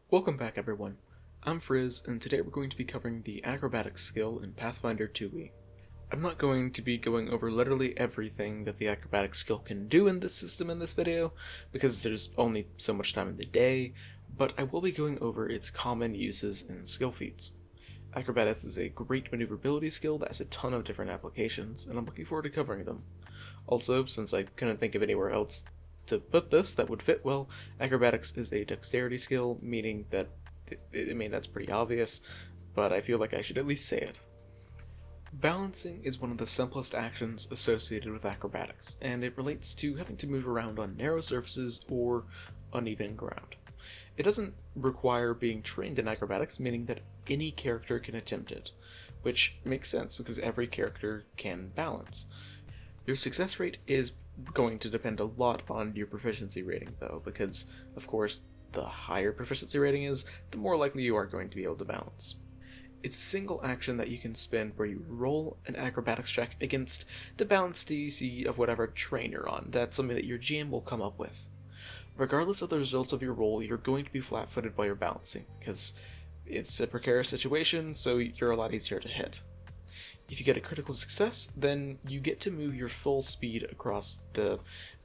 Welcome back, everyone. I'm Frizz, and today we're going to be covering the Acrobatics skill in Pathfinder 2e. I'm not going to be going over literally everything that the Acrobatics skill can do in this system in this video, because there's only so much time in the day, but I will be going over its common uses and skill feats. Acrobatics is a great maneuverability skill that has a ton of different applications, and I'm looking forward to covering them. Also, since I couldn't think of anywhere else to put this that would fit well, acrobatics is a dexterity skill, meaning that, that's pretty obvious, but I feel like I should at least say it. Balancing is one of the simplest actions associated with acrobatics, and it relates to having to move around on narrow surfaces or uneven ground. It doesn't require being trained in acrobatics, meaning that any character can attempt it, which makes sense because every character can balance. Your success rate is going to depend a lot on your proficiency rating, though, because, of course, the higher proficiency rating is, the more likely you are going to be able to balance. It's a single action that you can spend where you roll an acrobatics check against the balance DC of whatever train you're on. That's something that your GM will come up with. Regardless of the results of your roll, you're going to be flat-footed while you're balancing, because it's a precarious situation, so you're a lot easier to hit. If you get a critical success, then you get to move your full speed across the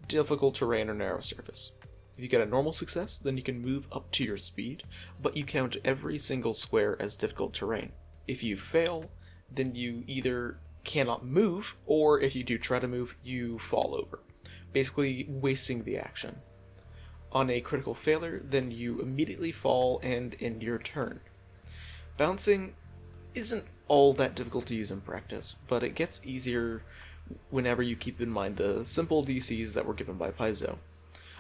difficult terrain or narrow surface. If you get a normal success, then you can move up to your speed, but you count every single square as difficult terrain. If you fail, then you either cannot move, or if you do try to move, you fall over, basically wasting the action. On a critical failure, then you immediately fall and end your turn. Bouncing isn't all that difficult to use in practice, but it gets easier whenever you keep in mind the simple DCs that were given by Paizo.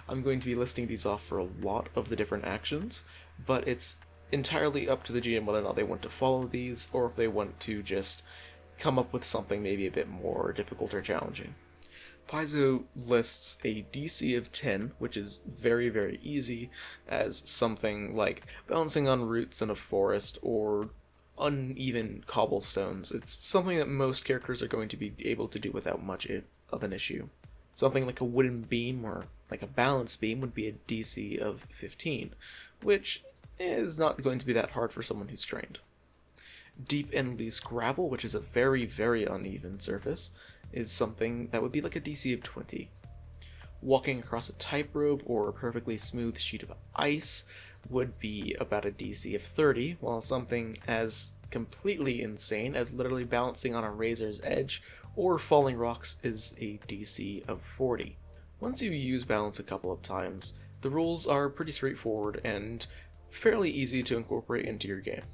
I'm going to be listing these off for a lot of the different actions, but it's entirely up to the GM whether or not they want to follow these, or if they want to just come up with something maybe a bit more difficult or challenging. Paizo lists a DC of 10, which is very, very easy, as something like balancing on roots in a forest or uneven cobblestones. It's something that most characters are going to be able to do without much of an issue. Something like a wooden beam or like a balance beam would be a DC of 15, which is not going to be that hard for someone who's trained. Deep and loose gravel, which is a very, very uneven surface, is something that would be like a DC of 20. Walking across a tightrope or a perfectly smooth sheet of ice would be about a DC of 30, while something as completely insane as literally balancing on a razor's edge or falling rocks is a DC of 40. Once you use balance a couple of times, the rules are pretty straightforward and fairly easy to incorporate into your game.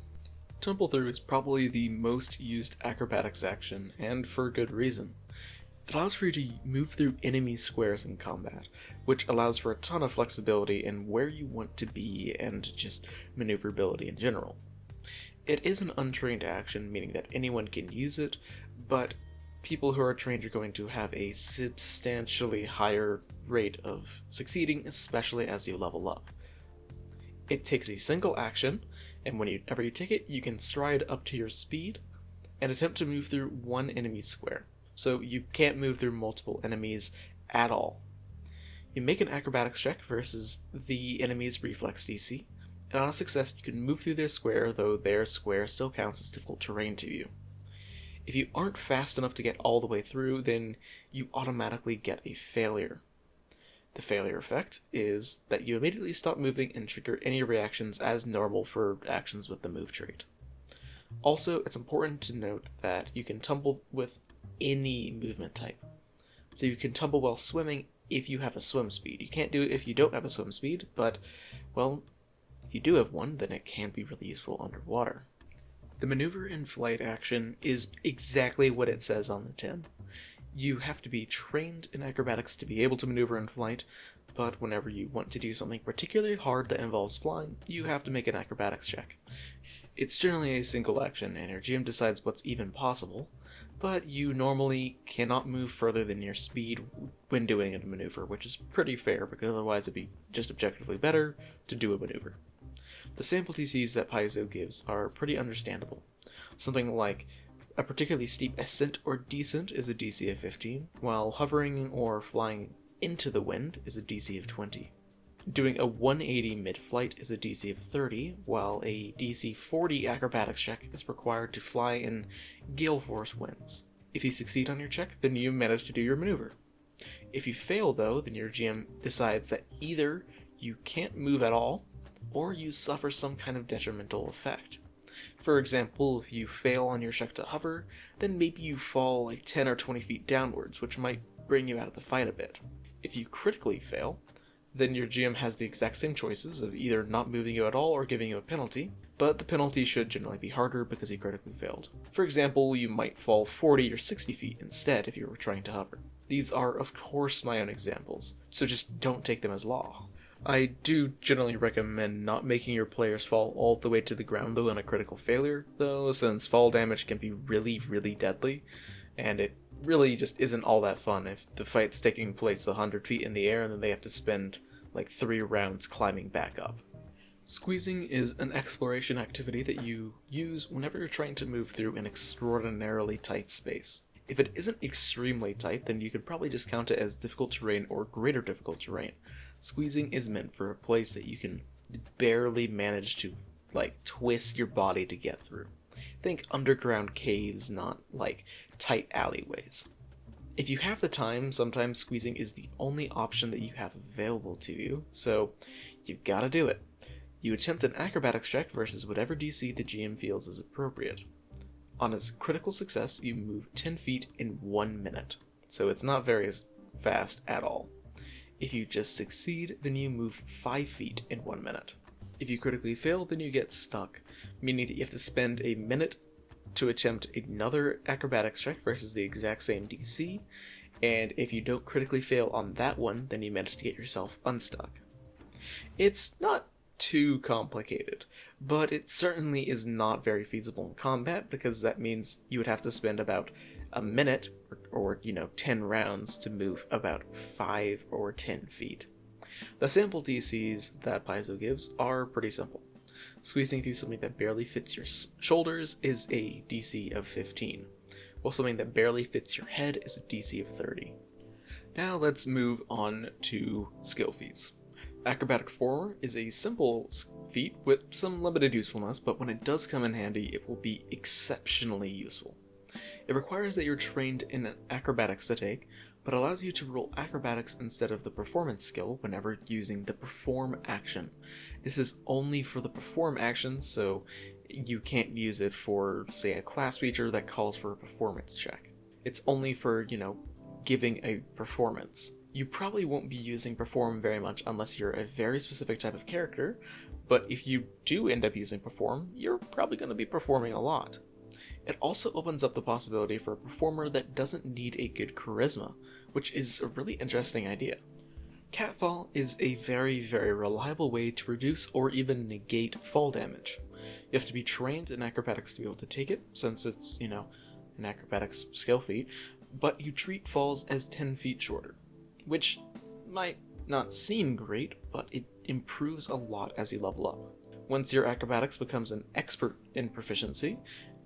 Tumble Through is probably the most used acrobatics action, and for good reason. It allows for you to move through enemy squares in combat, which allows for a ton of flexibility in where you want to be and just maneuverability in general. It is an untrained action, meaning that anyone can use it, but people who are trained are going to have a substantially higher rate of succeeding, especially as you level up. It takes a single action, and whenever you take it, you can stride up to your speed and attempt to move through one enemy square. So you can't move through multiple enemies at all. You make an acrobatics check versus the enemy's reflex DC, and on a success you can move through their square, though their square still counts as difficult terrain to you. If you aren't fast enough to get all the way through, then you automatically get a failure. The failure effect is that you immediately stop moving and trigger any reactions as normal for actions with the move trait. Also, it's important to note that you can tumble with any movement type. So you can tumble while swimming if you have a swim speed. You can't do it if you don't have a swim speed, but, well, if you do have one, then it can be really useful underwater. The maneuver in flight action is exactly what it says on the tin. You have to be trained in acrobatics to be able to maneuver in flight, but whenever you want to do something particularly hard that involves flying, you have to make an acrobatics check. It's generally a single action, and your GM decides what's even possible, but you normally cannot move further than your speed when doing a maneuver, which is pretty fair, because otherwise it'd be just objectively better to do a maneuver. The sample DCs that Paizo gives are pretty understandable. Something like a particularly steep ascent or descent is a DC of 15, while hovering or flying into the wind is a DC of 20. Doing a 180 mid-flight is a DC of 30, while a DC 40 acrobatics check is required to fly in gale force winds. If you succeed on your check, then you manage to do your maneuver. If you fail though, then your GM decides that either you can't move at all, or you suffer some kind of detrimental effect. For example, if you fail on your check to hover, then maybe you fall like 10 or 20 feet downwards, which might bring you out of the fight a bit. If you critically fail, then your GM has the exact same choices of either not moving you at all or giving you a penalty, but the penalty should generally be harder because you critically failed. For example, you might fall 40 or 60 feet instead if you were trying to hover. These are, of course, my own examples, so just don't take them as law. I do generally recommend not making your players fall all the way to the ground though in a critical failure, though, since fall damage can be really, really deadly, and it really just isn't all that fun if the fight's taking place 100 feet in the air and then they have to spend like 3 rounds climbing back up. Squeezing is an exploration activity that you use whenever you're trying to move through an extraordinarily tight space. If it isn't extremely tight, then you could probably just count it as difficult terrain or greater difficult terrain. Squeezing is meant for a place that you can barely manage to, like, twist your body to get through. Think underground caves, not, like, tight alleyways. If you have the time, sometimes squeezing is the only option that you have available to you, so you've gotta do it. You attempt an acrobatics check versus whatever DC the GM feels is appropriate. On its critical success, you move 10 feet in 1 minute, so it's not very fast at all. If you just succeed, then you move 5 feet in 1 minute. If you critically fail, then you get stuck, meaning that you have to spend a minute to attempt another acrobatics check versus the exact same DC, and if you don't critically fail on that one, then you manage to get yourself unstuck. It's not too complicated, but it certainly is not very feasible in combat, because that means you would have to spend about a minute, or 10 rounds to move about 5 or 10 feet. The sample DCs that Paizo gives are pretty simple. Squeezing through something that barely fits your shoulders is a DC of 15, while something that barely fits your head is a DC of 30. Now let's move on to skill feats. Acrobatic 4 is a simple feat with some limited usefulness, but when it does come in handy, it will be exceptionally useful. It requires that you're trained in acrobatics to take, but allows you to roll acrobatics instead of the performance skill whenever using the perform action. This is only for the perform action, so you can't use it for, say, a class feature that calls for a performance check. It's only for, giving a performance. You probably won't be using perform very much unless you're a very specific type of character, but if you do end up using perform, you're probably going to be performing a lot. It also opens up the possibility for a performer that doesn't need a good charisma, which is a really interesting idea. Catfall is a very, very reliable way to reduce or even negate fall damage. You have to be trained in acrobatics to be able to take it, since it's, an acrobatics skill feat, but you treat falls as 10 feet shorter, which might not seem great, but it improves a lot as you level up. Once your acrobatics becomes an expert in proficiency,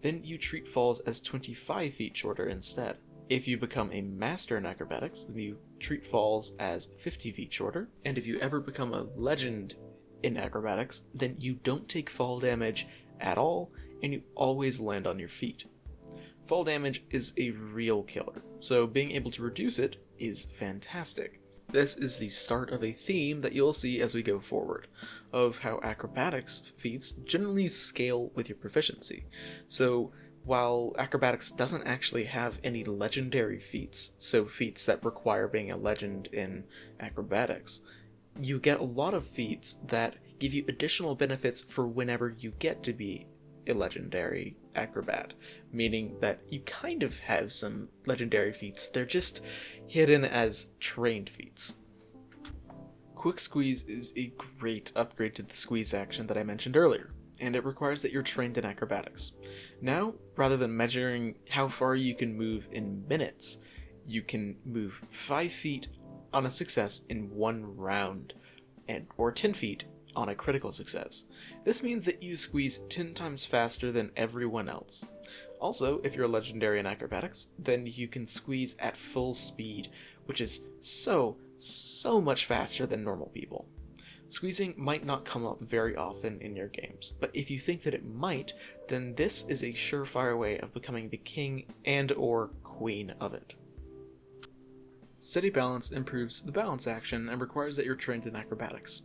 then you treat falls as 25 feet shorter instead. If you become a master in acrobatics, then you treat falls as 50 feet shorter, and if you ever become a legend in acrobatics, then you don't take fall damage at all, and you always land on your feet. Fall damage is a real killer, so being able to reduce it is fantastic. This is the start of a theme that you'll see as we go forward, of how acrobatics feats generally scale with your proficiency. So while acrobatics doesn't actually have any legendary feats, so feats that require being a legend in acrobatics, you get a lot of feats that give you additional benefits for whenever you get to be a legendary acrobat, meaning that you kind of have some legendary feats, they're just hidden as trained feats. Quick Squeeze is a great upgrade to the squeeze action that I mentioned earlier, and it requires that you're trained in acrobatics. Now, rather than measuring how far you can move in minutes, you can move 5 feet on a success in 1 round, or 10 feet on a critical success. This means that you squeeze 10 times faster than everyone else. Also, if you're a legendary in acrobatics, then you can squeeze at full speed, which is so much faster than normal people. Squeezing might not come up very often in your games, but if you think that it might, then this is a surefire way of becoming the king and or queen of it. Steady balance improves the balance action and requires that you're trained in acrobatics.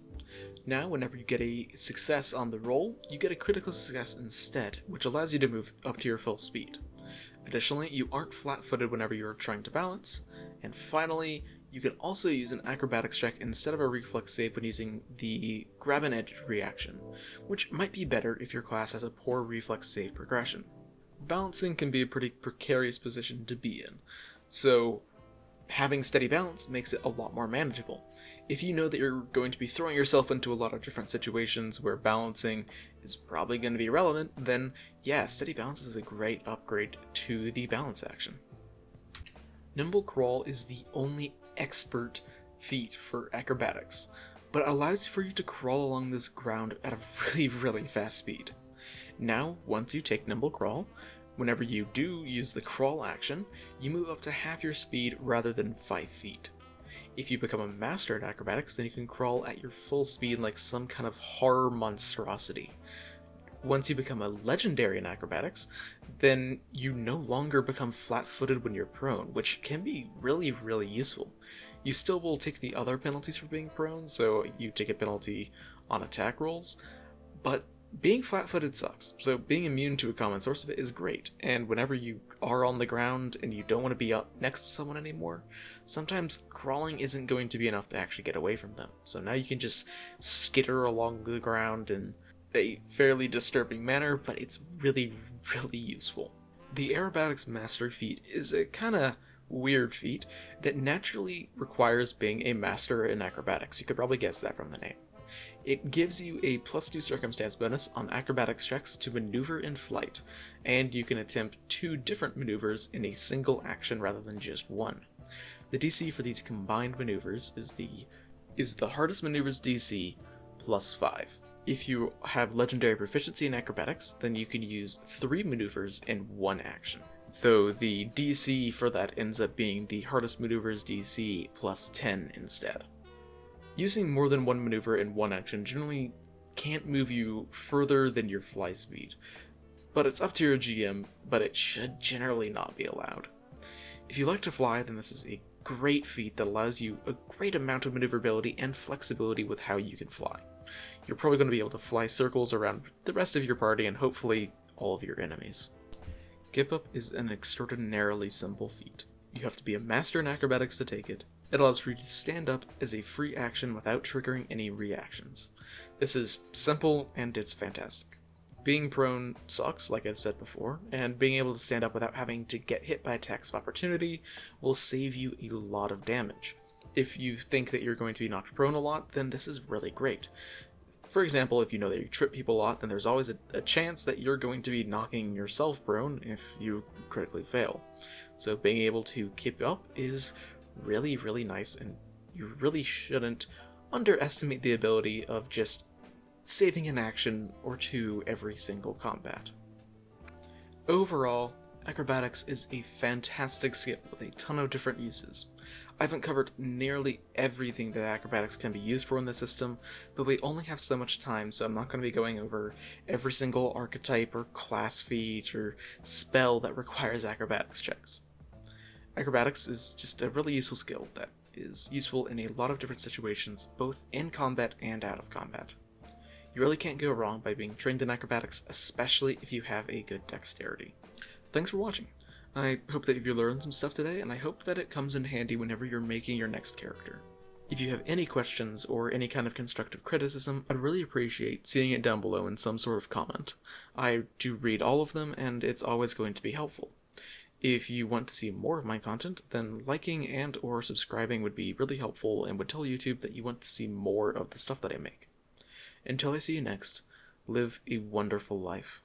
Now, whenever you get a success on the roll, you get a critical success instead, which allows you to move up to your full speed. Additionally, you aren't flat-footed whenever you're trying to balance, and finally, you can also use an acrobatics check instead of a reflex save when using the grab and edge reaction, which might be better if your class has a poor reflex save progression. Balancing can be a pretty precarious position to be in, so having steady balance makes it a lot more manageable. If you know that you're going to be throwing yourself into a lot of different situations where balancing is probably going to be relevant, then yeah, steady balance is a great upgrade to the balance action. Nimble Crawl is the only expert feat for acrobatics, but it allows for you to crawl along this ground at a really fast speed. Now, once you take Nimble Crawl, whenever you do use the crawl action, you move up to half your speed rather than 5 feet. If you become a master at acrobatics, then you can crawl at your full speed like some kind of horror monstrosity. Once you become a legendary in acrobatics, then you no longer become flat-footed when you're prone, which can be really useful. You still will take the other penalties for being prone, so you take a penalty on attack rolls, but being flat-footed sucks, so being immune to a common source of it is great, and whenever you are on the ground and you don't want to be up next to someone anymore, sometimes crawling isn't going to be enough to actually get away from them, so now you can just skitter along the ground in a fairly disturbing manner, but it's really useful. The Aerobatics Master feat is a kinda weird feat that naturally requires being a master in acrobatics. You could probably guess that from the name. It gives you a +2 circumstance bonus on acrobatics checks to maneuver in flight, and you can attempt 2 different maneuvers in a single action rather than just one. The DC for these combined maneuvers is the hardest maneuvers DC +5. If you have legendary proficiency in acrobatics, then you can use 3 maneuvers in one action, though the DC for that ends up being the hardest maneuvers DC +10 instead. Using more than one maneuver in one action generally can't move you further than your fly speed, but it's up to your GM, but it should generally not be allowed. If you like to fly, then this is a great feat that allows you a great amount of maneuverability and flexibility with how you can fly. You're probably going to be able to fly circles around the rest of your party and hopefully all of your enemies. Gip Up is an extraordinarily simple feat. You have to be a master in acrobatics to take it. It allows for you to stand up as a free action without triggering any reactions. This is simple and it's fantastic. Being prone sucks, like I've said before, and being able to stand up without having to get hit by attacks of opportunity will save you a lot of damage. If you think that you're going to be knocked prone a lot, then this is really great. For example, if you know that you trip people a lot, then there's always a chance that you're going to be knocking yourself prone if you critically fail. So being able to keep up is really nice, and you really shouldn't underestimate the ability of just saving an action or two every single combat. Overall, acrobatics is a fantastic skill with a ton of different uses. I haven't covered nearly everything that acrobatics can be used for in the system, but we only have so much time, so I'm not going to be going over every single archetype or class feat or spell that requires acrobatics checks. Acrobatics is just a really useful skill that is useful in a lot of different situations, both in combat and out of combat. You really can't go wrong by being trained in acrobatics, especially if you have a good dexterity. Thanks for watching. I hope that you learned some stuff today, and I hope that it comes in handy whenever you're making your next character. If you have any questions or any kind of constructive criticism, I'd really appreciate seeing it down below in some sort of comment. I do read all of them, and it's always going to be helpful. If you want to see more of my content, then liking and or subscribing would be really helpful and would tell YouTube that you want to see more of the stuff that I make. Until I see you next, live a wonderful life.